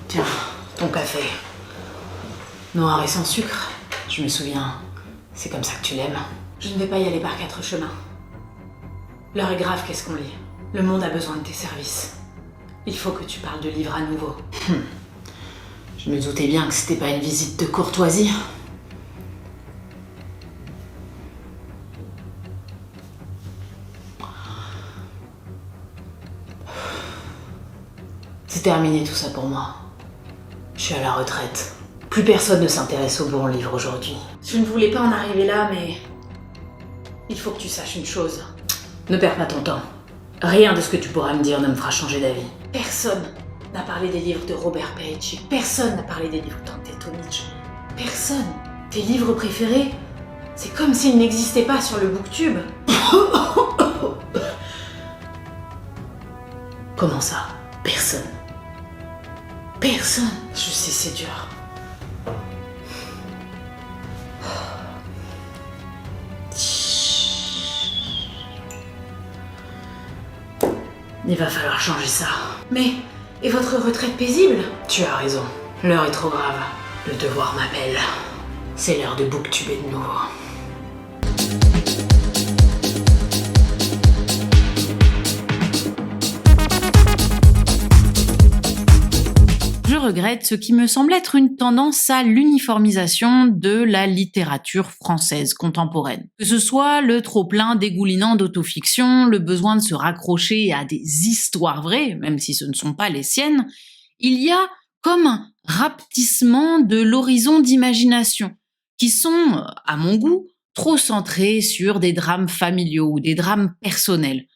Tiens, ton café. Noir et sans sucre, je me souviens. C'est comme ça que tu l'aimes. Je ne vais pas y aller par 4 chemins. L'heure est grave, qu'est-ce qu'on lit? Le monde a besoin de tes services. Il faut que tu parles de livres à nouveau. Je me doutais bien que c'était pas une visite de courtoisie. C'est terminé tout ça pour moi. Je suis à la retraite. Plus personne ne s'intéresse aux bons livres aujourd'hui. Je ne voulais pas en arriver là, mais... il faut que tu saches une chose. Ne perds pas ton temps. Rien de ce que tu pourras me dire ne me fera changer d'avis. Personne n'a parlé des livres de Robert Perici. Personne n'a parlé des livres d'Ante Tomic. Personne. Tes livres préférés, c'est comme s'ils n'existaient pas sur le booktube. Comment ça? Personne. Personne. Je sais, c'est dur. Il va falloir changer ça. Mais, et votre retraite paisible? Tu as raison. L'heure est trop grave. Le devoir m'appelle. C'est l'heure de booktuber de nouveau. Je regrette ce qui me semble être une tendance à l'uniformisation de la littérature française contemporaine. Que ce soit le trop-plein dégoulinant d'autofiction, le besoin de se raccrocher à des histoires vraies, même si ce ne sont pas les siennes, il y a comme un rapetissement de l'horizon d'imagination, qui sont, à mon goût, trop centrés sur des drames familiaux ou des drames personnels.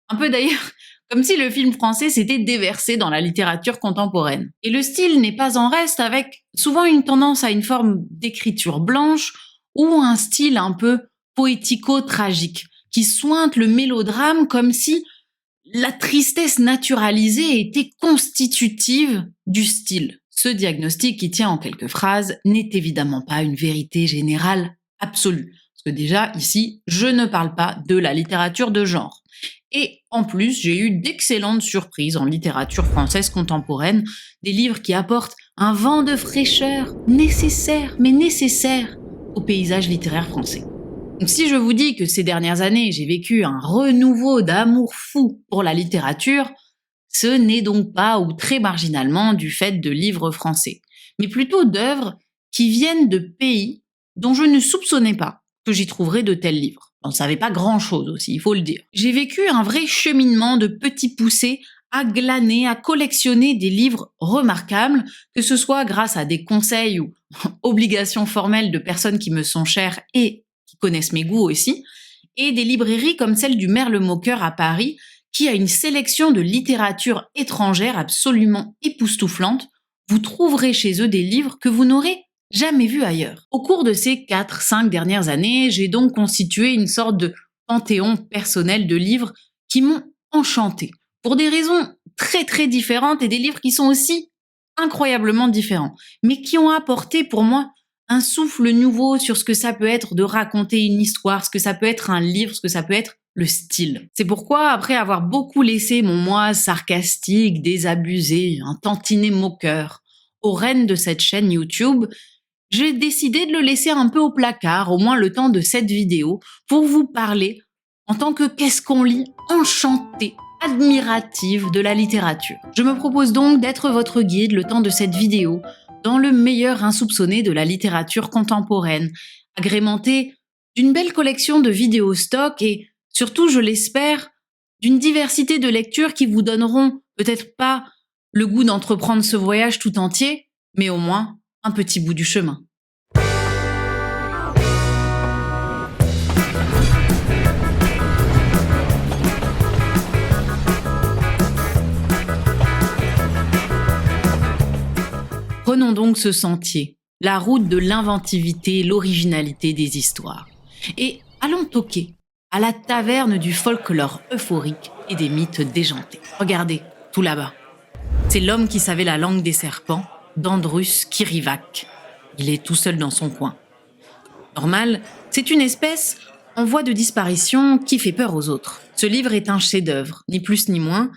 Un peu d'ailleurs comme si le film français s'était déversé dans la littérature contemporaine. Et le style n'est pas en reste, avec souvent une tendance à une forme d'écriture blanche ou un style un peu poético-tragique, qui sointe le mélodrame comme si la tristesse naturalisée était constitutive du style. Ce diagnostic, qui tient en quelques phrases, n'est évidemment pas une vérité générale absolue. Parce que déjà, ici, je ne parle pas de la littérature de genre. Et en plus, j'ai eu d'excellentes surprises en littérature française contemporaine, des livres qui apportent un vent de fraîcheur nécessaire au paysage littéraire français. Donc si je vous dis que ces dernières années, j'ai vécu un renouveau d'amour fou pour la littérature, ce n'est donc pas ou très marginalement du fait de livres français, mais plutôt d'œuvres qui viennent de pays dont je ne soupçonnais pas que j'y trouverais de tels livres. On ne savait pas grand-chose aussi, il faut le dire. J'ai vécu un vrai cheminement de petits poussés à glaner, à collectionner des livres remarquables, que ce soit grâce à des conseils ou obligations formelles de personnes qui me sont chères et qui connaissent mes goûts aussi, et des librairies comme celle du Merle-Moqueur à Paris, qui a une sélection de littérature étrangère absolument époustouflante. Vous trouverez chez eux des livres que vous n'aurez jamais vu ailleurs. Au cours de ces 4-5 dernières années, j'ai donc constitué une sorte de panthéon personnel de livres qui m'ont enchanté, pour des raisons très très différentes et des livres qui sont aussi incroyablement différents, mais qui ont apporté pour moi un souffle nouveau sur ce que ça peut être de raconter une histoire, ce que ça peut être un livre, ce que ça peut être le style. C'est pourquoi, après avoir beaucoup laissé mon moi sarcastique, désabusé, un tantinet moqueur, aux rênes de cette chaîne YouTube, j'ai décidé de le laisser un peu au placard, au moins le temps de cette vidéo, pour vous parler, en tant que qu'est-ce qu'on lit, enchantée, admirative de la littérature. Je me propose donc d'être votre guide le temps de cette vidéo, dans le meilleur insoupçonné de la littérature contemporaine, agrémenté d'une belle collection de vidéos stock et, surtout, je l'espère, d'une diversité de lectures qui vous donneront peut-être pas le goût d'entreprendre ce voyage tout entier, mais au moins un petit bout du chemin. Prenons donc ce sentier, la route de l'inventivité, l'originalité des histoires. Et allons toquer à la taverne du folklore euphorique et des mythes déjantés. Regardez, tout là-bas. C'est l'homme qui savait la langue des serpents, d'Andrus Kirivac. Il est tout seul dans son coin. Normal, c'est une espèce en voie de disparition qui fait peur aux autres. Ce livre est un chef-d'œuvre, ni plus ni moins,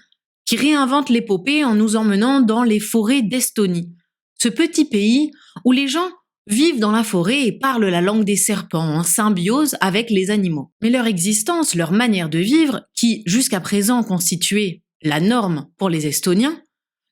qui réinvente l'épopée en nous emmenant dans les forêts d'Estonie, ce petit pays où les gens vivent dans la forêt et parlent la langue des serpents en symbiose avec les animaux. Mais leur existence, leur manière de vivre, qui jusqu'à présent constituait la norme pour les Estoniens,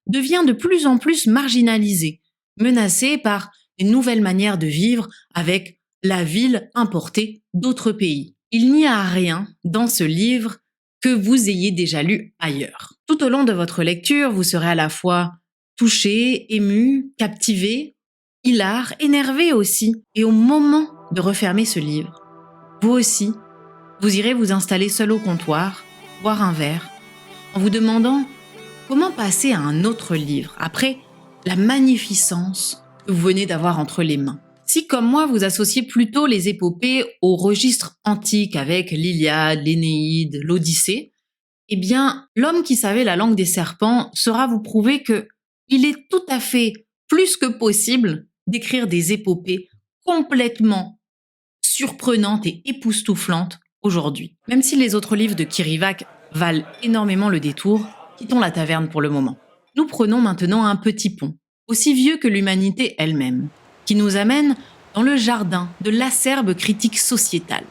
devient de plus en plus marginalisée, menacée par des nouvelles manières de vivre avec la ville importée d'autres pays. Il n'y a rien dans ce livre que vous ayez déjà lu ailleurs. Tout au long de votre lecture, vous serez à la fois touché, ému, captivé, hilar, énervé aussi. Et au moment de refermer ce livre, vous aussi, vous irez vous installer seul au comptoir, boire un verre, en vous demandant comment passer à un autre livre après la magnificence que vous venez d'avoir entre les mains. Si, comme moi, vous associez plutôt les épopées au registre antique avec l'Iliade, l'Énéide, l'Odyssée, eh bien, L'homme qui savait la langue des serpents saura vous prouver que il est tout à fait plus que possible d'écrire des épopées complètement surprenantes et époustouflantes aujourd'hui. Même si les autres livres de Kirivac valent énormément le détour, quittons la taverne pour le moment. Nous prenons maintenant un petit pont, aussi vieux que l'humanité elle-même, qui nous amène dans le jardin de l'acerbe critique sociétale.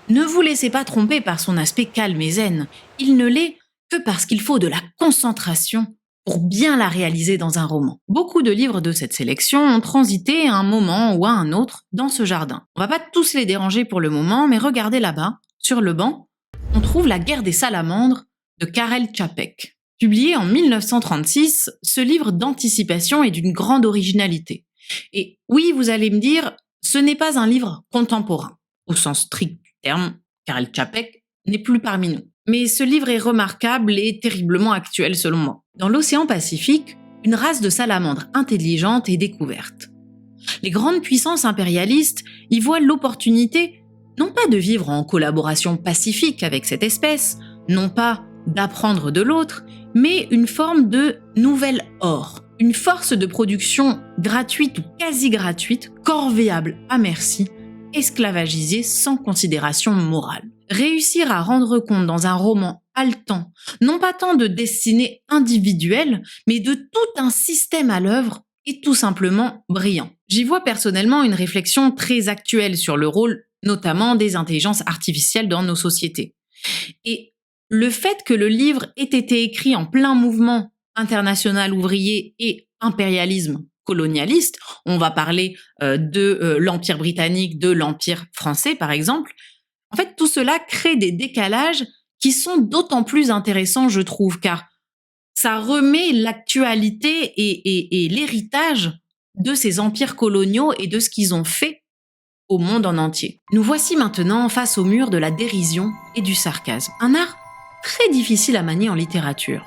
Ne vous laissez pas tromper par son aspect calme et zen, il ne l'est que parce qu'il faut de la concentration pour bien la réaliser dans un roman. Beaucoup de livres de cette sélection ont transité à un moment ou à un autre dans ce jardin. On va pas tous les déranger pour le moment, mais regardez là-bas, sur le banc, on trouve La guerre des salamandres de Karel Čapek. Publié en 1936, ce livre d'anticipation est d'une grande originalité. Et oui, vous allez me dire, ce n'est pas un livre contemporain, au sens strict du terme, Karel Čapek n'est plus parmi nous. Mais ce livre est remarquable et terriblement actuel selon moi. Dans l'océan Pacifique, une race de salamandres intelligente est découverte. Les grandes puissances impérialistes y voient l'opportunité non pas de vivre en collaboration pacifique avec cette espèce, non pas d'apprendre de l'autre, mais une forme de nouvel or, une force de production gratuite ou quasi gratuite, corvéable à merci, esclavagisée sans considération morale. Réussir à rendre compte dans un roman haletant, non pas tant de destinée individuelle, mais de tout un système à l'œuvre, est tout simplement brillant. J'y vois personnellement une réflexion très actuelle sur le rôle notamment des intelligences artificielles dans nos sociétés. Et le fait que le livre ait été écrit en plein mouvement international ouvrier et impérialisme colonialiste, on va parler de l'Empire britannique, de l'Empire français par exemple, en fait tout cela crée des décalages qui sont d'autant plus intéressants je trouve, car ça remet l'actualité et l'héritage de ces empires coloniaux et de ce qu'ils ont fait au monde en entier. Nous voici maintenant face au mur de la dérision et du sarcasme. Un art très difficile à manier en littérature.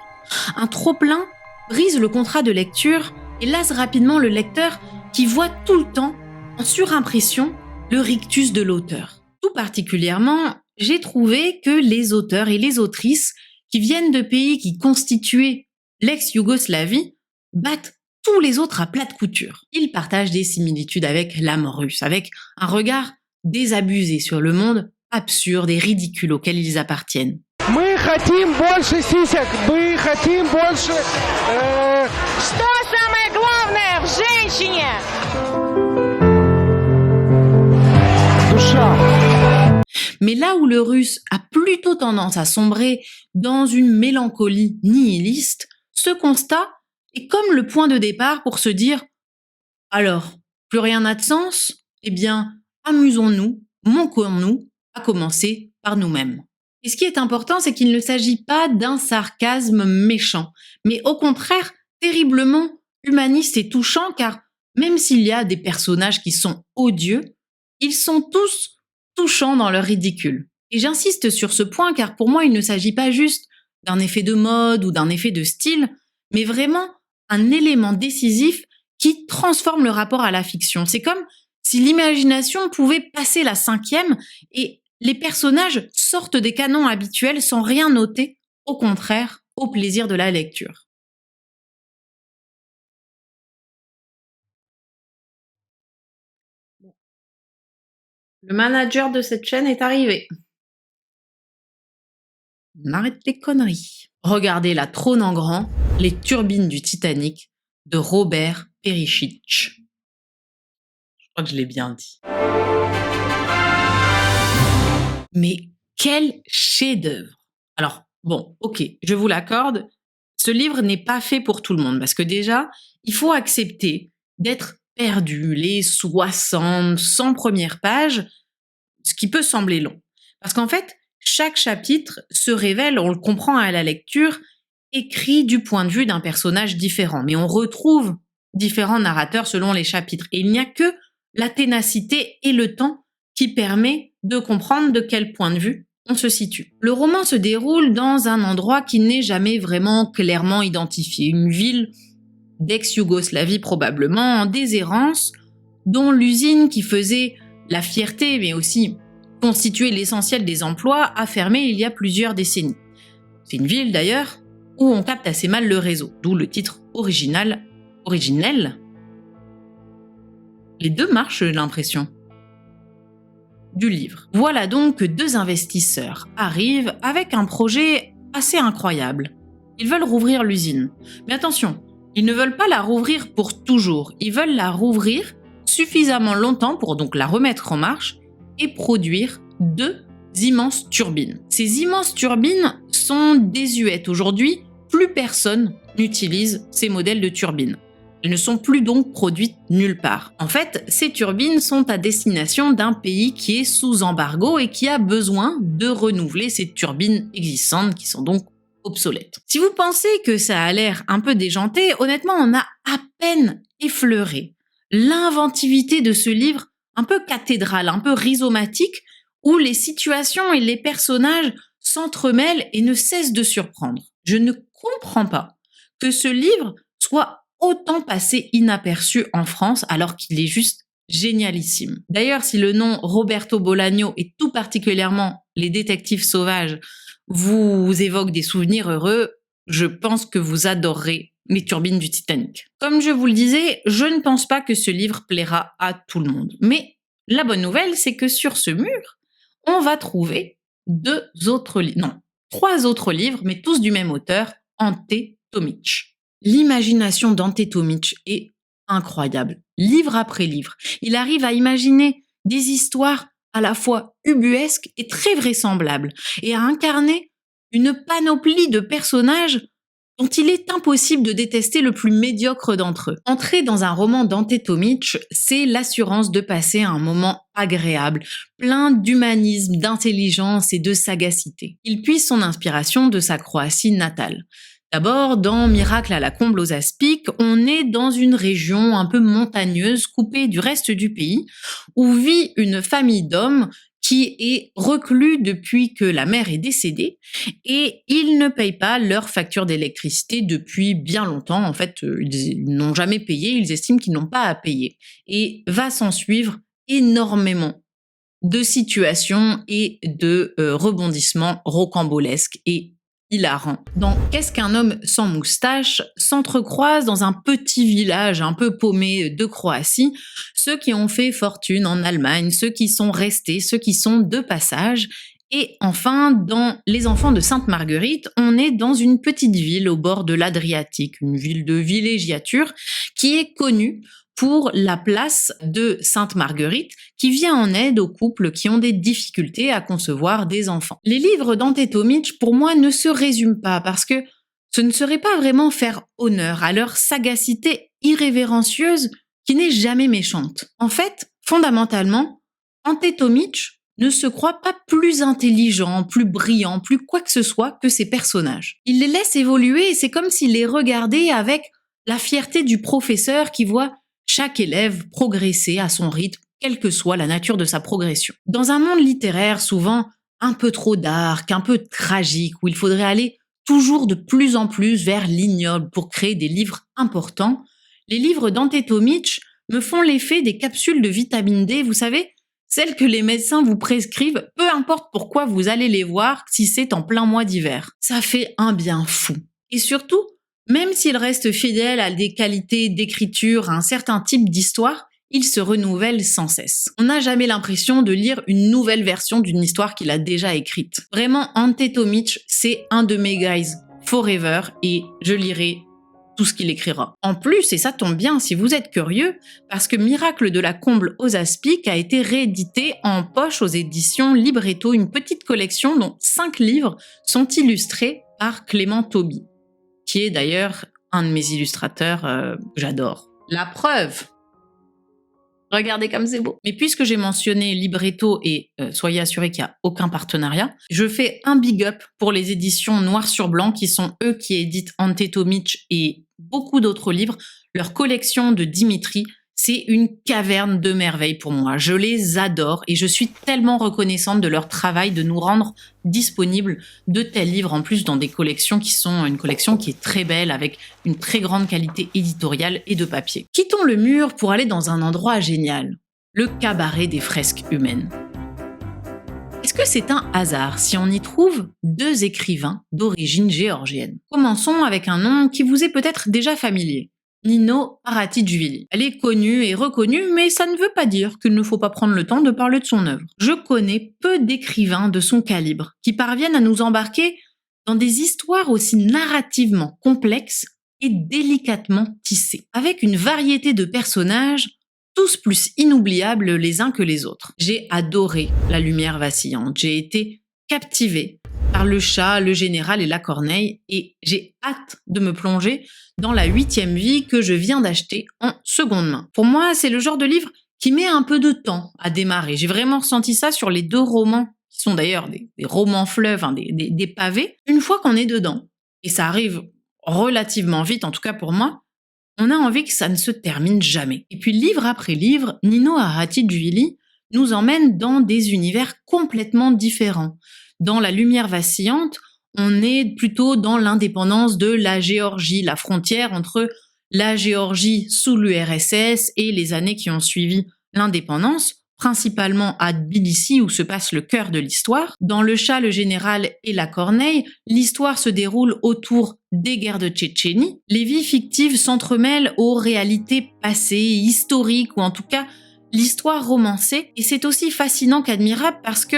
Un trop-plein brise le contrat de lecture et lasse rapidement le lecteur qui voit tout le temps, en surimpression, le rictus de l'auteur. Tout particulièrement, j'ai trouvé que les auteurs et les autrices qui viennent de pays qui constituaient l'ex-Yougoslavie battent tous les autres à plate couture. Ils partagent des similitudes avec l'âme russe, avec un regard désabusé sur le monde absurde et ridicule auquel ils appartiennent. Мы хотим больше сисек, мы хотим больше... Что самое главное в женщине? Душа. Mais là où le russe a plutôt tendance à sombrer dans une mélancolie nihiliste, ce constat est comme le point de départ pour se dire « Alors, plus rien n'a de sens ? Eh bien, amusons-nous, moquons-nous, à commencer par nous-mêmes. » Et ce qui est important, c'est qu'il ne s'agit pas d'un sarcasme méchant, mais au contraire, terriblement humaniste et touchant, car même s'il y a des personnages qui sont odieux, ils sont tous touchants dans leur ridicule. Et j'insiste sur ce point, car pour moi, il ne s'agit pas juste d'un effet de mode ou d'un effet de style, mais vraiment un élément décisif qui transforme le rapport à la fiction. C'est comme si l'imagination pouvait passer la 5e et les personnages sortent des canons habituels sans rien noter, au contraire, au plaisir de la lecture. Le manager de cette chaîne est arrivé. On arrête les conneries. regardez la trône en grand, les turbines du Titanic de Robert Perisic. Je crois que je l'ai bien dit. Mais quel chef-d'œuvre! Alors, bon, ok, je vous l'accorde, ce livre n'est pas fait pour tout le monde, parce que déjà, il faut accepter d'être perdu les 60, 100 premières pages, ce qui peut sembler long. Parce qu'en fait, chaque chapitre se révèle, on le comprend à la lecture, écrit du point de vue d'un personnage différent. Mais on retrouve différents narrateurs selon les chapitres. Et il n'y a que la ténacité et le temps qui permet de comprendre de quel point de vue on se situe. Le roman se déroule dans un endroit qui n'est jamais vraiment clairement identifié. Une ville d'ex-Yougoslavie probablement, en déshérence, dont l'usine qui faisait la fierté, mais aussi constituait l'essentiel des emplois, a fermé il y a plusieurs décennies. C'est une ville d'ailleurs où on capte assez mal le réseau, d'où le titre originel. Les deux marchent, j'ai l'impression, du livre. Voilà donc que deux investisseurs arrivent avec un projet assez incroyable. Ils veulent rouvrir l'usine. Mais attention, ils ne veulent pas la rouvrir pour toujours. Ils veulent la rouvrir suffisamment longtemps pour donc la remettre en marche et produire deux immenses turbines. Ces immenses turbines sont désuètes. Aujourd'hui, plus personne n'utilise ces modèles de turbines. Elles ne sont plus donc produites nulle part. En fait, ces turbines sont à destination d'un pays qui est sous embargo et qui a besoin de renouveler ces turbines existantes qui sont donc obsolètes. Si vous pensez que ça a l'air un peu déjanté, honnêtement, on a à peine effleuré l'inventivité de ce livre un peu cathédral, un peu rhizomatique, où les situations et les personnages s'entremêlent et ne cessent de surprendre. Je ne comprends pas que ce livre soit autant passé inaperçu en France alors qu'il est juste génialissime. D'ailleurs, si le nom Roberto Bolaño et tout particulièrement Les Détectives Sauvages vous évoque des souvenirs heureux, je pense que vous adorerez Les Turbines du Titanic. Comme je vous le disais, je ne pense pas que ce livre plaira à tout le monde. Mais la bonne nouvelle, c'est que sur ce mur, on va trouver trois autres livres, mais tous du même auteur, Ante Tomic. L'imagination d'Ante Tomic est incroyable. Livre après livre, il arrive à imaginer des histoires à la fois ubuesques et très vraisemblables, et à incarner une panoplie de personnages dont il est impossible de détester le plus médiocre d'entre eux. Entrer dans un roman d'Ante Tomic, c'est l'assurance de passer un moment agréable, plein d'humanisme, d'intelligence et de sagacité. Il puise son inspiration de sa Croatie natale. D'abord, dans Miracle à la comble aux aspics, on est dans une région un peu montagneuse, coupée du reste du pays, où vit une famille d'hommes qui est reclus depuis que la mère est décédée, et ils ne payent pas leur facture d'électricité depuis bien longtemps. En fait, ils n'ont jamais payé, ils estiment qu'ils n'ont pas à payer. Et va s'en suivre énormément de situations et de rebondissements rocambolesques et hilarant. Dans Qu'est-ce qu'un homme sans moustache s'entrecroisent dans un petit village un peu paumé de Croatie, ceux qui ont fait fortune en Allemagne, ceux qui sont restés, ceux qui sont de passage. Et enfin, dans Les Enfants de Sainte-Marguerite, on est dans une petite ville au bord de l'Adriatique, une ville de villégiature qui est connue pour la place de Sainte-Marguerite, qui vient en aide aux couples qui ont des difficultés à concevoir des enfants. Les livres d'Ante Tomic, pour moi, ne se résument pas, parce que ce ne serait pas vraiment faire honneur à leur sagacité irrévérencieuse qui n'est jamais méchante. En fait, fondamentalement, Ante Tomic ne se croit pas plus intelligent, plus brillant, plus quoi que ce soit que ses personnages. Il les laisse évoluer et c'est comme s'il les regardait avec la fierté du professeur qui voit chaque élève progresser à son rythme, quelle que soit la nature de sa progression. Dans un monde littéraire souvent un peu trop dark, un peu tragique, où il faudrait aller toujours de plus en plus vers l'ignoble pour créer des livres importants, les livres d'Ante Tomic me font l'effet des capsules de vitamine D, vous savez, celles que les médecins vous prescrivent, peu importe pourquoi vous allez les voir si c'est en plein mois d'hiver. Ça fait un bien fou. Et surtout, même s'il reste fidèle à des qualités d'écriture, à un certain type d'histoire, il se renouvelle sans cesse. On n'a jamais l'impression de lire une nouvelle version d'une histoire qu'il a déjà écrite. Vraiment, Ante Tomic, c'est un de mes guys forever et je lirai tout ce qu'il écrira. En plus, et ça tombe bien si vous êtes curieux, parce que Miracle de la Comble aux Aspics a été réédité en poche aux éditions Libretto, une petite collection dont 5 livres sont illustrés par Clément Tauby, qui est d'ailleurs un de mes illustrateurs que j'adore. La preuve! Regardez comme c'est beau. Mais puisque j'ai mentionné Libretto et soyez assurés qu'il n'y a aucun partenariat, je fais un big up pour les éditions Noir sur Blanc qui sont eux qui éditent Ante Tomic et beaucoup d'autres livres. Leur collection de Dimitri, c'est une caverne de merveilles pour moi. Je les adore et je suis tellement reconnaissante de leur travail de nous rendre disponibles de tels livres, en plus dans des collections qui sont une collection qui est très belle avec une très grande qualité éditoriale et de papier. Quittons le mur pour aller dans un endroit génial, le cabaret des fresques humaines. Est-ce que c'est un hasard si on y trouve 2 écrivains d'origine géorgienne? Commençons avec un nom qui vous est peut-être déjà familier. Nino Aratidjvili. Elle est connue et reconnue, mais ça ne veut pas dire qu'il ne faut pas prendre le temps de parler de son œuvre. Je connais peu d'écrivains de son calibre qui parviennent à nous embarquer dans des histoires aussi narrativement complexes et délicatement tissées, avec une variété de personnages, tous plus inoubliables les uns que les autres. J'ai adoré La Lumière vacillante, j'ai été captivée par Le Chat, Le Général et La Corneille, et j'ai hâte de me plonger dans La 8e vie que je viens d'acheter en seconde main. Pour moi, c'est le genre de livre qui met un peu de temps à démarrer. J'ai vraiment ressenti ça sur les 2 romans, qui sont d'ailleurs des romans fleuves, hein, des pavés. Une fois qu'on est dedans, et ça arrive relativement vite, en tout cas pour moi, on a envie que ça ne se termine jamais. Et puis livre après livre, Nino Aratidjvili nous emmène dans des univers complètement différents. Dans La Lumière vacillante, on est plutôt dans l'indépendance de la Géorgie, la frontière entre la Géorgie sous l'URSS et les années qui ont suivi l'indépendance, principalement à Tbilissi où se passe le cœur de l'histoire. Dans Le Chat, Le Général et La Corneille, l'histoire se déroule autour des guerres de Tchétchénie. Les vies fictives s'entremêlent aux réalités passées, historiques, ou en tout cas l'histoire romancée. Et c'est aussi fascinant qu'admirable parce que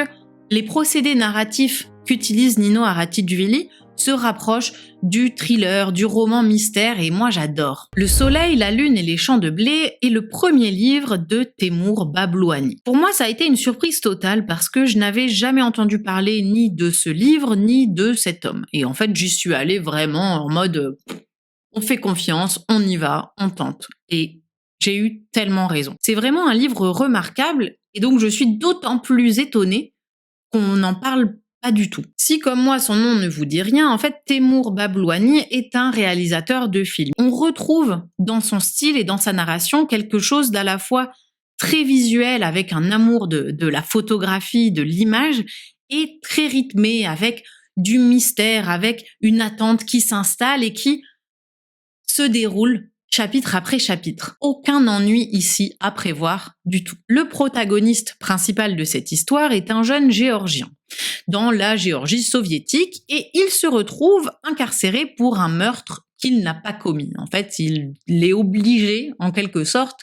les procédés narratifs qu'utilise Nino Aratidjvili se rapprochent du thriller, du roman mystère, et moi j'adore. Le Soleil, la Lune et les champs de blé est le premier livre de Teimour Bablouani. Pour moi, ça a été une surprise totale parce que je n'avais jamais entendu parler ni de ce livre, ni de cet homme. Et en fait, j'y suis allée vraiment en mode on fait confiance, on y va, on tente. Et j'ai eu tellement raison. C'est vraiment un livre remarquable, et donc je suis d'autant plus étonnée qu'on n'en parle pas du tout. Si comme moi son nom ne vous dit rien, en fait Teimour Bablouani est un réalisateur de films. On retrouve dans son style et dans sa narration quelque chose d'à la fois très visuel avec un amour de la photographie, de l'image, et très rythmé avec du mystère, avec une attente qui s'installe et qui se déroule chapitre après chapitre. Aucun ennui ici à prévoir du tout. Le protagoniste principal de cette histoire est un jeune Géorgien dans la Géorgie soviétique et il se retrouve incarcéré pour un meurtre qu'il n'a pas commis. En fait, il est obligé, en quelque sorte,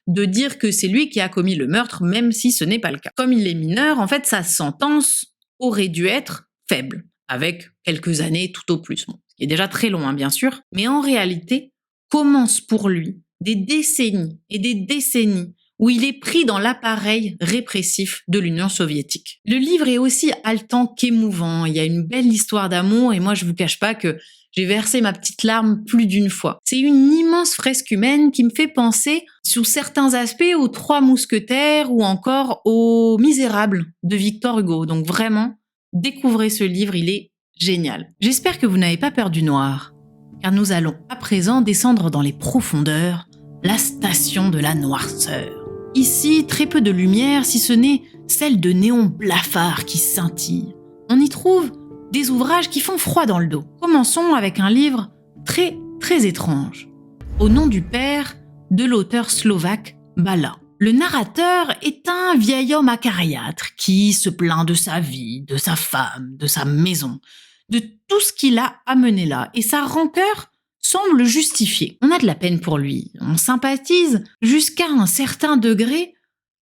de dire que c'est lui qui a commis le meurtre, même si ce n'est pas le cas. Comme il est mineur, en fait, sa sentence aurait dû être faible, avec quelques années tout au plus. Bon, ce qui est déjà très long, hein, bien sûr, mais en réalité, commence pour lui des décennies et des décennies où il est pris dans l'appareil répressif de l'Union soviétique. Le livre est aussi haletant qu'émouvant, il y a une belle histoire d'amour et moi je vous cache pas que j'ai versé ma petite larme plus d'une fois. C'est une immense fresque humaine qui me fait penser, sous certains aspects, aux Trois Mousquetaires ou encore aux Misérables de Victor Hugo. Donc vraiment, découvrez ce livre, il est génial. J'espère que vous n'avez pas peur du noir, car nous allons à présent descendre dans les profondeurs, la station de la noirceur. Ici, très peu de lumière, si ce n'est celle de néons blafards qui scintillent. On y trouve des ouvrages qui font froid dans le dos. Commençons avec un livre très, très étrange. Au nom du père de l'auteur slovaque Bala. Le narrateur est un vieil homme acariâtre qui se plaint de sa vie, de sa femme, de sa maison, de tout ce qui l'a amené là. Et sa rancœur semble justifiée. On a de la peine pour lui, on sympathise jusqu'à un certain degré,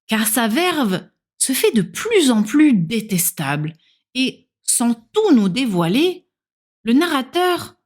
car sa verve se fait de plus en plus détestable. Et sans tout nous dévoiler, le narrateur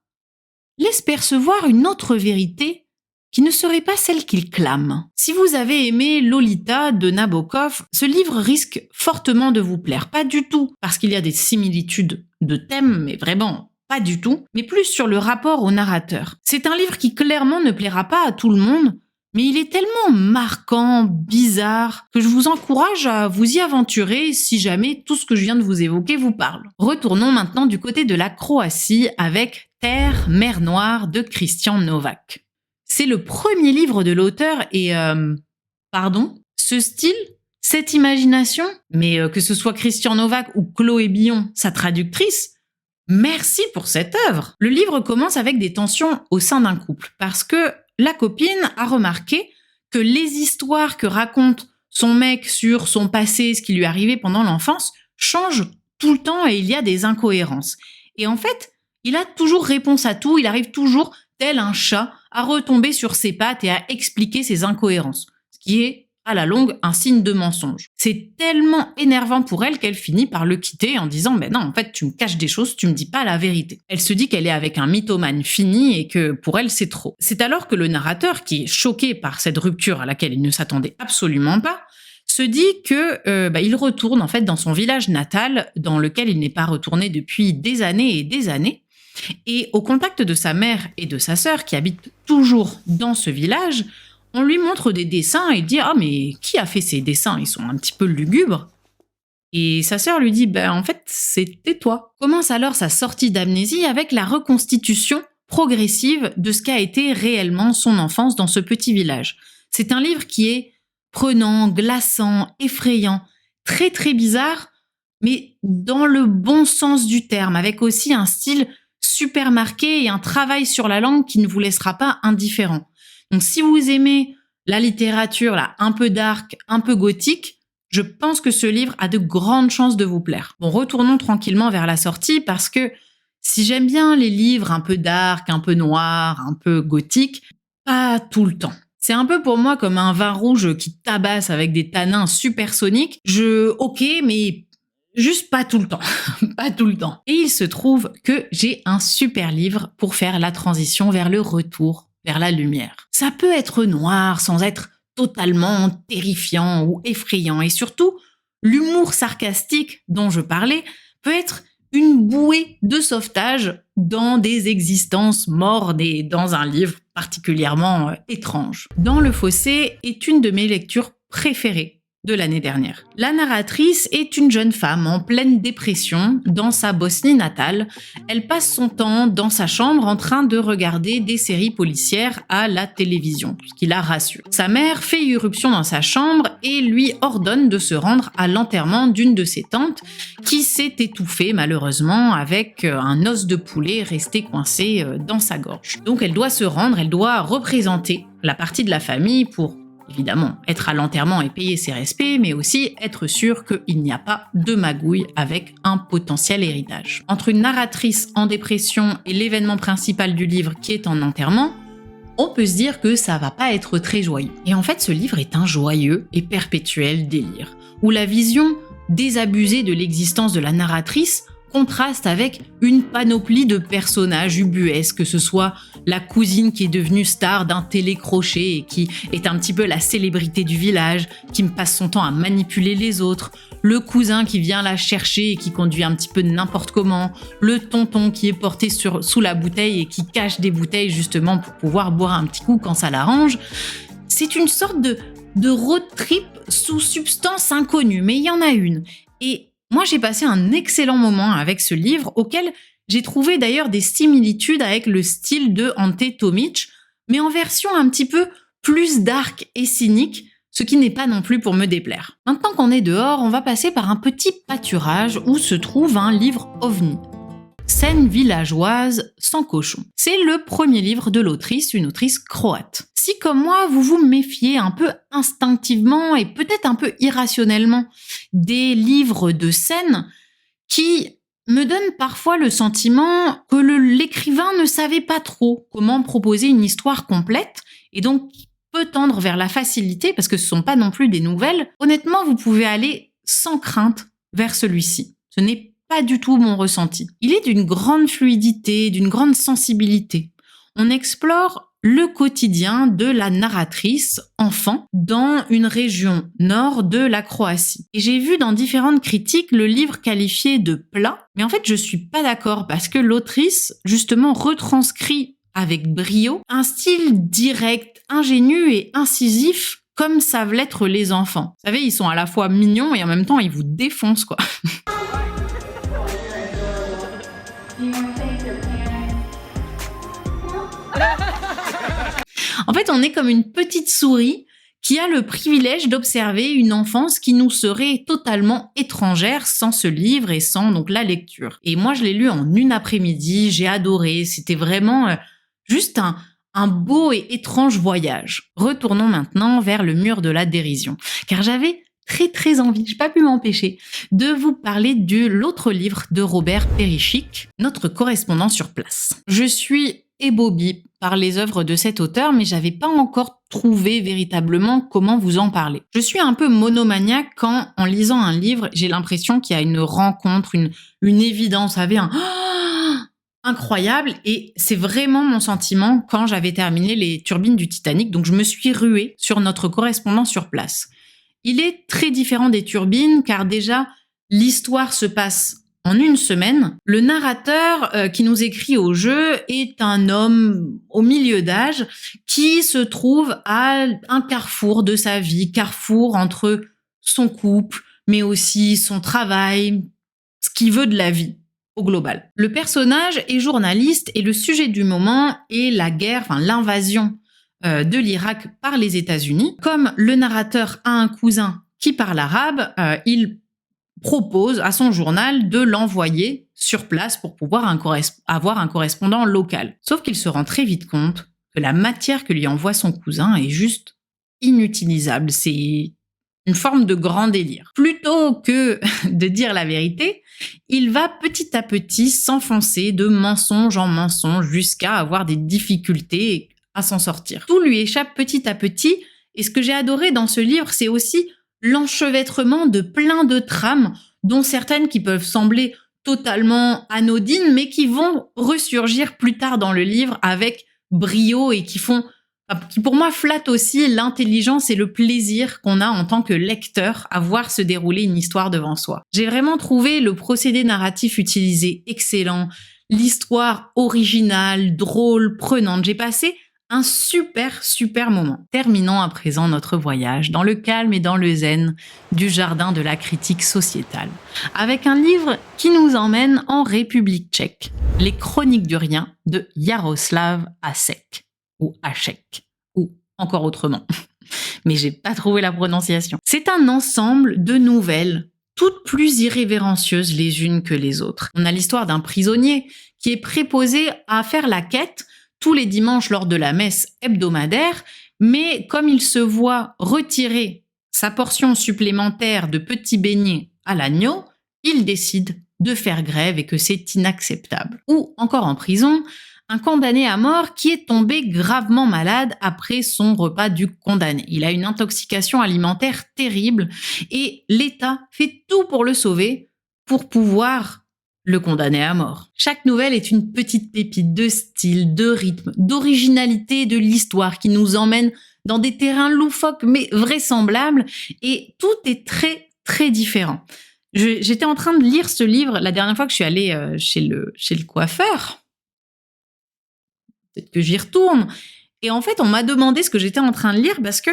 laisse percevoir une autre vérité qui ne serait pas celle qu'il clame. Si vous avez aimé Lolita de Nabokov, ce livre risque fortement de vous plaire. Pas du tout parce qu'il y a des similitudes de thèmes, mais vraiment pas du tout, mais plus sur le rapport au narrateur. C'est un livre qui clairement ne plaira pas à tout le monde, mais il est tellement marquant, bizarre, que je vous encourage à vous y aventurer si jamais tout ce que je viens de vous évoquer vous parle. Retournons maintenant du côté de la Croatie avec Terre, mer Noire de Christian Novak. C'est le premier livre de l'auteur et, ce style, cette imagination, mais que ce soit Christian Novak ou Chloé Billon, sa traductrice, merci pour cette œuvre. Le livre commence avec des tensions au sein d'un couple parce que la copine a remarqué que les histoires que raconte son mec sur son passé, ce qui lui est arrivé pendant l'enfance, changent tout le temps et il y a des incohérences. Et en fait, il a toujours réponse à tout, il arrive toujours, tel un chat, à retomber sur ses pattes et à expliquer ses incohérences, ce qui est, à la longue, un signe de mensonge. C'est tellement énervant pour elle qu'elle finit par le quitter en disant « Ben non, en fait, tu me caches des choses, tu me dis pas la vérité ». Elle se dit qu'elle est avec un mythomane fini et que pour elle, c'est trop. C'est alors que le narrateur, qui est choqué par cette rupture à laquelle il ne s'attendait absolument pas, se dit que il retourne en fait dans son village natal, dans lequel il n'est pas retourné depuis des années et des années. Et au contact de sa mère et de sa sœur, qui habitent toujours dans ce village, on lui montre des dessins et dit « Ah, mais qui a fait ces dessins ? Ils sont un petit peu lugubres. » Et sa sœur lui dit « En fait, c'était toi. » Commence alors sa sortie d'amnésie avec la reconstitution progressive de ce qu'a été réellement son enfance dans ce petit village. C'est un livre qui est prenant, glaçant, effrayant, très très bizarre, mais dans le bon sens du terme, avec aussi un style super marqué et un travail sur la langue qui ne vous laissera pas indifférent. Donc si vous aimez la littérature là, un peu dark, un peu gothique, je pense que ce livre a de grandes chances de vous plaire. Bon, retournons tranquillement vers la sortie parce que si j'aime bien les livres un peu dark, un peu noirs, un peu gothiques, pas tout le temps. C'est un peu pour moi comme un vin rouge qui tabasse avec des tanins supersoniques. Ok, mais juste pas tout le temps. Pas tout le temps. Et il se trouve que j'ai un super livre pour faire la transition vers le retour vers la lumière. Ça peut être noir sans être totalement terrifiant ou effrayant. Et surtout, l'humour sarcastique dont je parlais peut être une bouée de sauvetage dans des existences mornes et dans un livre particulièrement étrange. Dans le fossé est une de mes lectures préférées de l'année dernière. La narratrice est une jeune femme en pleine dépression dans sa Bosnie natale. Elle passe son temps dans sa chambre en train de regarder des séries policières à la télévision, ce qui la rassure. Sa mère fait irruption dans sa chambre et lui ordonne de se rendre à l'enterrement d'une de ses tantes qui s'est étouffée malheureusement avec un os de poulet resté coincé dans sa gorge. Donc elle doit se rendre, elle doit représenter la partie de la famille pour évidemment, être à l'enterrement et payer ses respects, mais aussi être sûr qu'il n'y a pas de magouille avec un potentiel héritage. Entre une narratrice en dépression et l'événement principal du livre qui est en enterrement, on peut se dire que ça va pas être très joyeux. Et en fait, ce livre est un joyeux et perpétuel délire, où la vision désabusée de l'existence de la narratrice contraste avec une panoplie de personnages ubuesques, que ce soit la cousine qui est devenue star d'un télécrochet et qui est un petit peu la célébrité du village, qui passe son temps à manipuler les autres, le cousin qui vient la chercher et qui conduit un petit peu n'importe comment, le tonton qui est porté sous la bouteille et qui cache des bouteilles justement pour pouvoir boire un petit coup quand ça l'arrange. C'est une sorte de road trip sous substance inconnue, mais il y en a une. Et moi, j'ai passé un excellent moment avec ce livre, auquel j'ai trouvé d'ailleurs des similitudes avec le style de Ante Tomic, mais en version un petit peu plus dark et cynique, ce qui n'est pas non plus pour me déplaire. Maintenant qu'on est dehors, on va passer par un petit pâturage où se trouve un livre ovni. Scène villageoise sans cochon. C'est le premier livre de l'autrice, une autrice croate. Si comme moi, vous vous méfiez un peu instinctivement et peut-être un peu irrationnellement des livres de scène qui me donnent parfois le sentiment que l'écrivain ne savait pas trop comment proposer une histoire complète et donc peut tendre vers la facilité parce que ce ne sont pas non plus des nouvelles, honnêtement, vous pouvez aller sans crainte vers celui-ci. Ce n'est pas du tout mon ressenti. Il est d'une grande fluidité, d'une grande sensibilité. On explore le quotidien de la narratrice enfant dans une région nord de la Croatie. Et j'ai vu dans différentes critiques le livre qualifié de plat, mais en fait je suis pas d'accord parce que l'autrice justement retranscrit avec brio un style direct, ingénu et incisif comme savent l'être les enfants. Vous savez, ils sont à la fois mignons et en même temps ils vous défoncent quoi. En fait, on est comme une petite souris qui a le privilège d'observer une enfance qui nous serait totalement étrangère sans ce livre et sans donc la lecture. Et moi, je l'ai lu en une après-midi, j'ai adoré, c'était vraiment juste un beau et étrange voyage. Retournons maintenant vers le mur de la dérision, car j'avais très envie, j'ai pas pu m'empêcher, de vous parler de l'autre livre de Robert Perichick, notre correspondant sur place. Je suis ébobie par les œuvres de cet auteur, mais j'avais pas encore trouvé véritablement comment vous en parler. Je suis un peu monomaniaque quand, en lisant un livre, j'ai l'impression qu'il y a une rencontre, une évidence, vous savez, incroyable, et c'est vraiment mon sentiment quand j'avais terminé Les Turbines du Titanic, donc je me suis ruée sur notre correspondant sur place. Il est très différent des Turbines, car déjà, l'histoire se passe en une semaine. Le narrateur qui nous écrit au jeu est un homme au milieu d'âge qui se trouve à un carrefour de sa vie, carrefour entre son couple, mais aussi son travail, ce qu'il veut de la vie au global. Le personnage est journaliste et le sujet du moment est la guerre, l'invasion de l'Irak par les États-Unis. Comme le narrateur a un cousin qui parle arabe, il propose à son journal de l'envoyer sur place pour pouvoir avoir un correspondant local. Sauf qu'il se rend très vite compte que la matière que lui envoie son cousin est juste inutilisable. C'est une forme de grand délire. Plutôt que de dire la vérité, il va petit à petit s'enfoncer de mensonge en mensonge jusqu'à avoir des difficultés à s'en sortir. Tout lui échappe petit à petit, et ce que j'ai adoré dans ce livre, c'est aussi l'enchevêtrement de plein de trames, dont certaines qui peuvent sembler totalement anodines, mais qui vont ressurgir plus tard dans le livre avec brio et qui pour moi flattent aussi l'intelligence et le plaisir qu'on a en tant que lecteur à voir se dérouler une histoire devant soi. J'ai vraiment trouvé le procédé narratif utilisé excellent, l'histoire originale, drôle, prenante. J'ai passé un super moment. Terminons à présent notre voyage dans le calme et dans le zen du jardin de la critique sociétale, avec un livre qui nous emmène en République tchèque, Les Chroniques du rien de Jaroslav Hašek, ou Hašek, ou encore autrement. Mais j'ai pas trouvé la prononciation. C'est un ensemble de nouvelles, toutes plus irrévérencieuses les unes que les autres. On a l'histoire d'un prisonnier qui est préposé à faire la quête tous les dimanches lors de la messe hebdomadaire, mais comme il se voit retirer sa portion supplémentaire de petits beignets à l'agneau, il décide de faire grève et que c'est inacceptable. Ou encore en prison, un condamné à mort qui est tombé gravement malade après son repas du condamné. Il a une intoxication alimentaire terrible et l'État fait tout pour le sauver, pour pouvoir le condamner à mort. Chaque nouvelle est une petite pépite de style, de rythme, d'originalité de l'histoire qui nous emmène dans des terrains loufoques mais vraisemblables, et tout est très différent. J'étais en train de lire ce livre la dernière fois que je suis allée chez le coiffeur. Peut-être que j'y retourne. Et en fait, on m'a demandé ce que j'étais en train de lire parce que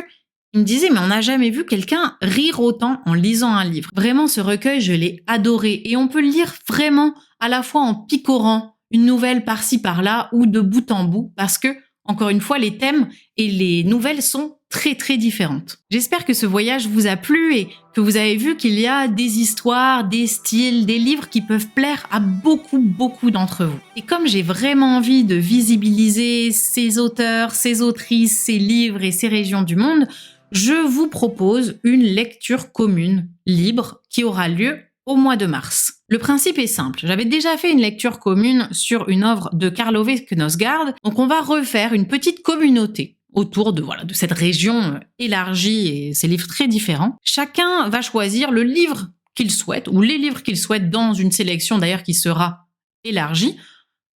il me disait, mais on n'a jamais vu quelqu'un rire autant en lisant un livre. Vraiment, ce recueil, je l'ai adoré. Et on peut le lire vraiment à la fois en picorant une nouvelle par-ci par-là ou de bout en bout, parce que, encore une fois, les thèmes et les nouvelles sont très différentes. J'espère que ce voyage vous a plu et que vous avez vu qu'il y a des histoires, des styles, des livres qui peuvent plaire à beaucoup d'entre vous. Et comme j'ai vraiment envie de visibiliser ces auteurs, ces autrices, ces livres et ces régions du monde, je vous propose une lecture commune, libre, qui aura lieu au mois de mars. Le principe est simple. J'avais déjà fait une lecture commune sur une œuvre de Karlové Knausgaard, donc on va refaire une petite communauté autour de cette région élargie et ces livres très différents. Chacun va choisir le livre qu'ils souhaitent, ou les livres qu'ils souhaitent dans une sélection d'ailleurs qui sera élargie.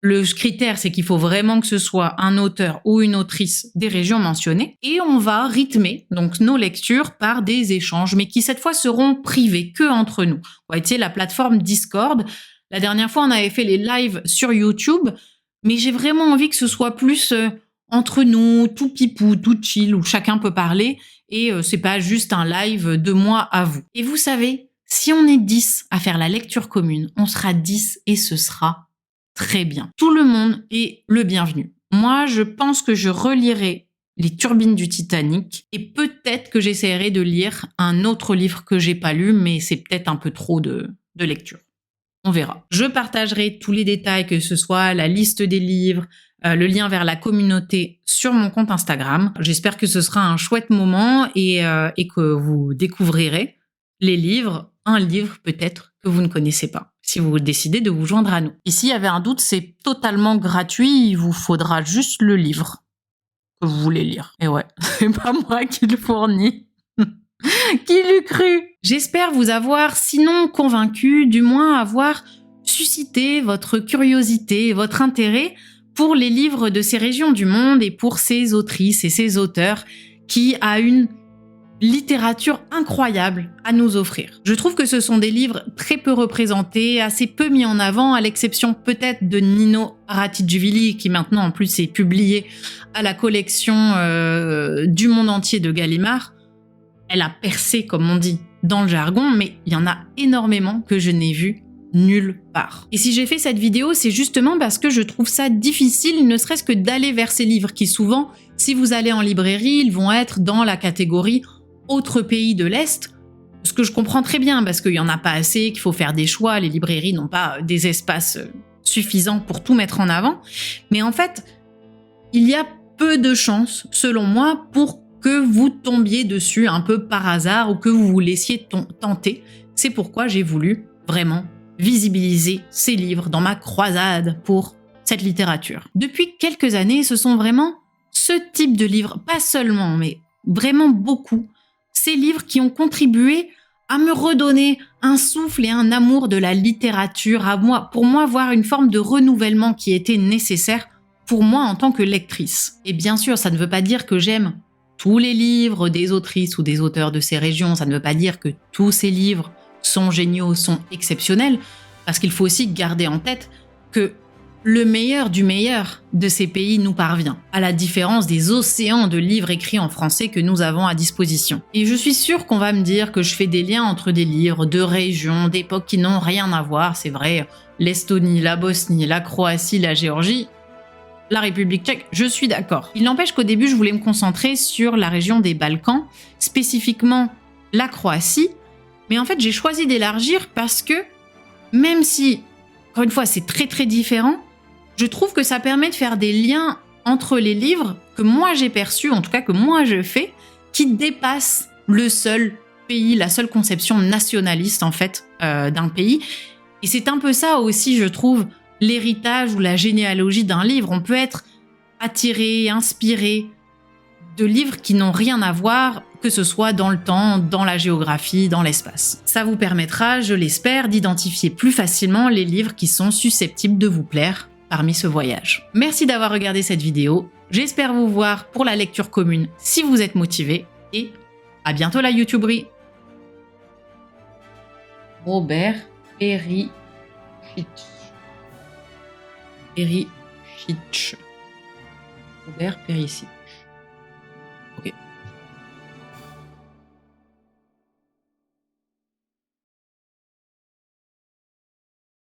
Le critère, c'est qu'il faut vraiment que ce soit un auteur ou une autrice des régions mentionnées. Et on va rythmer donc nos lectures par des échanges, mais qui cette fois seront privés, que entre nous. On va utiliser la plateforme Discord. La dernière fois, on avait fait les lives sur YouTube, mais j'ai vraiment envie que ce soit plus entre nous, tout pipou, tout chill, où chacun peut parler, et c'est pas juste un live de moi à vous. Et vous savez, si on est 10 à faire la lecture commune, on sera 10 et ce sera très bien. Tout le monde est le bienvenu. Moi, je pense que je relirai Les Turbines du Titanic et peut-être que j'essaierai de lire un autre livre que j'ai pas lu, mais c'est peut-être un peu trop de lecture. On verra. Je partagerai tous les détails, que ce soit la liste des livres, le lien vers la communauté sur mon compte Instagram. J'espère que ce sera un chouette moment et que vous découvrirez les livres, un livre peut-être que vous ne connaissez pas, si vous décidez de vous joindre à nous. Et s'il y avait un doute, c'est totalement gratuit, il vous faudra juste le livre que vous voulez lire. Et ouais, c'est pas moi qui le fournis. Qui l'eût cru? J'espère vous avoir sinon convaincu, du moins avoir suscité votre curiosité, votre intérêt pour les livres de ces régions du monde et pour ces autrices et ces auteurs qui a une littérature incroyable à nous offrir. Je trouve que ce sont des livres très peu représentés, assez peu mis en avant, à l'exception peut-être de Nino Ratichvili, qui maintenant en plus est publié à la collection du monde entier de Gallimard. Elle a percé, comme on dit, dans le jargon, mais il y en a énormément que je n'ai vu nulle part. Et si j'ai fait cette vidéo, c'est justement parce que je trouve ça difficile, ne serait-ce que d'aller vers ces livres qui souvent, si vous allez en librairie, ils vont être dans la catégorie autres pays de l'Est, ce que je comprends très bien, parce qu'il n'y en a pas assez, qu'il faut faire des choix, les librairies n'ont pas des espaces suffisants pour tout mettre en avant. Mais en fait, il y a peu de chances, selon moi, pour que vous tombiez dessus un peu par hasard ou que vous vous laissiez tenter. C'est pourquoi j'ai voulu vraiment visibiliser ces livres dans ma croisade pour cette littérature. Depuis quelques années, ce sont vraiment ce type de livres, pas seulement, mais vraiment beaucoup, ces livres qui ont contribué à me redonner un souffle et un amour de la littérature, pour moi, voir une forme de renouvellement qui était nécessaire pour moi en tant que lectrice. Et bien sûr, ça ne veut pas dire que j'aime tous les livres des autrices ou des auteurs de ces régions, ça ne veut pas dire que tous ces livres sont géniaux, sont exceptionnels, parce qu'il faut aussi garder en tête que le meilleur du meilleur de ces pays nous parvient, à la différence des océans de livres écrits en français que nous avons à disposition. Et je suis sûre qu'on va me dire que je fais des liens entre des livres de régions, d'époques qui n'ont rien à voir, c'est vrai, l'Estonie, la Bosnie, la Croatie, la Géorgie, la République tchèque, je suis d'accord. Il n'empêche qu'au début, je voulais me concentrer sur la région des Balkans, spécifiquement la Croatie, mais en fait, j'ai choisi d'élargir parce que, même si, encore une fois, c'est très très différent, je trouve que ça permet de faire des liens entre les livres que moi j'ai perçus, en tout cas que moi je fais, qui dépassent le seul pays, la seule conception nationaliste en fait d'un pays. Et c'est un peu ça aussi, je trouve, l'héritage ou la généalogie d'un livre. On peut être attiré, inspiré de livres qui n'ont rien à voir, que ce soit dans le temps, dans la géographie, dans l'espace. Ça vous permettra, je l'espère, d'identifier plus facilement les livres qui sont susceptibles de vous plaire parmi ce voyage. Merci d'avoir regardé cette vidéo. J'espère vous voir pour la lecture commune si vous êtes motivé et à bientôt la YouTuberie. Robert Pericich. Pericich. Robert Pericich.